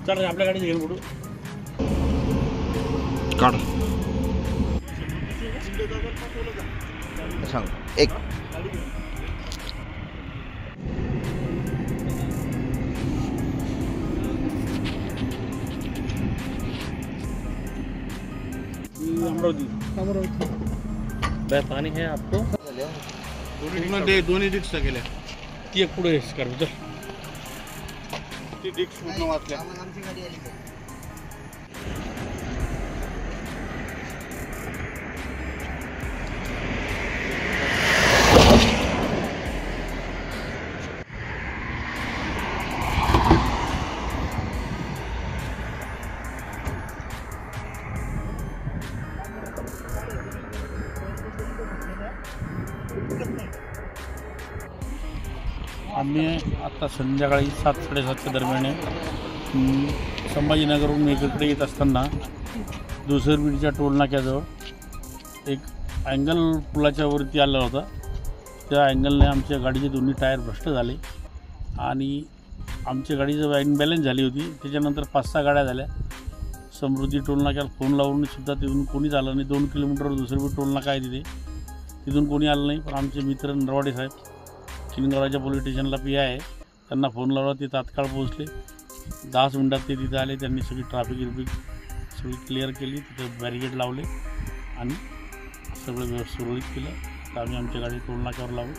चल आपल्या गाडीत घेऊन पुढे काढ सांग एक अमरावती पाणी है आपको दोन्ही डिक्स गेल्या ती एक पुढे कर चल ती डिक्स पूर्ण वाचल्या आम्ही आता संध्याकाळी 7-7:30च्या दरम्यान संभाजीनगरहून एकीकडे येत असताना दुसरबीडच्या टोलनाक्याजवळ एक अँगल पुलाच्या वरती आला होता. त्या अँगलने आमच्या गाडीचे दोन्ही टायर भ्रष्ट झाले आणि आमच्या गाडीचं इनबॅलन्स झाली होती. त्याच्यानंतर 5-6 गाड्या झाल्या. समृद्धी टोलनाक्याला फोन लावून सुद्धा तिथून कोणीच आलं नाही. 2 किलोमीटरवर दुसरबीड टोलनाका आहे तिथे, तिथून कोणी आलं नाही. पण आमचे मित्र नरवाडे साहेब किनगावच्या पोलीस स्टेशनला पी आहे, त्यांना फोन लावला. ते तात्काळ पोहोचले. 10 मिनिटात ते तिथे आले. त्यांनी सगळी ट्रॅफिक सगळी क्लिअर केली. तिथे बॅरिकेड लावले आणि सगळं सुरळीत केलं. तर आम्ही आमच्या गाडी टोलनाक्यावर लावू.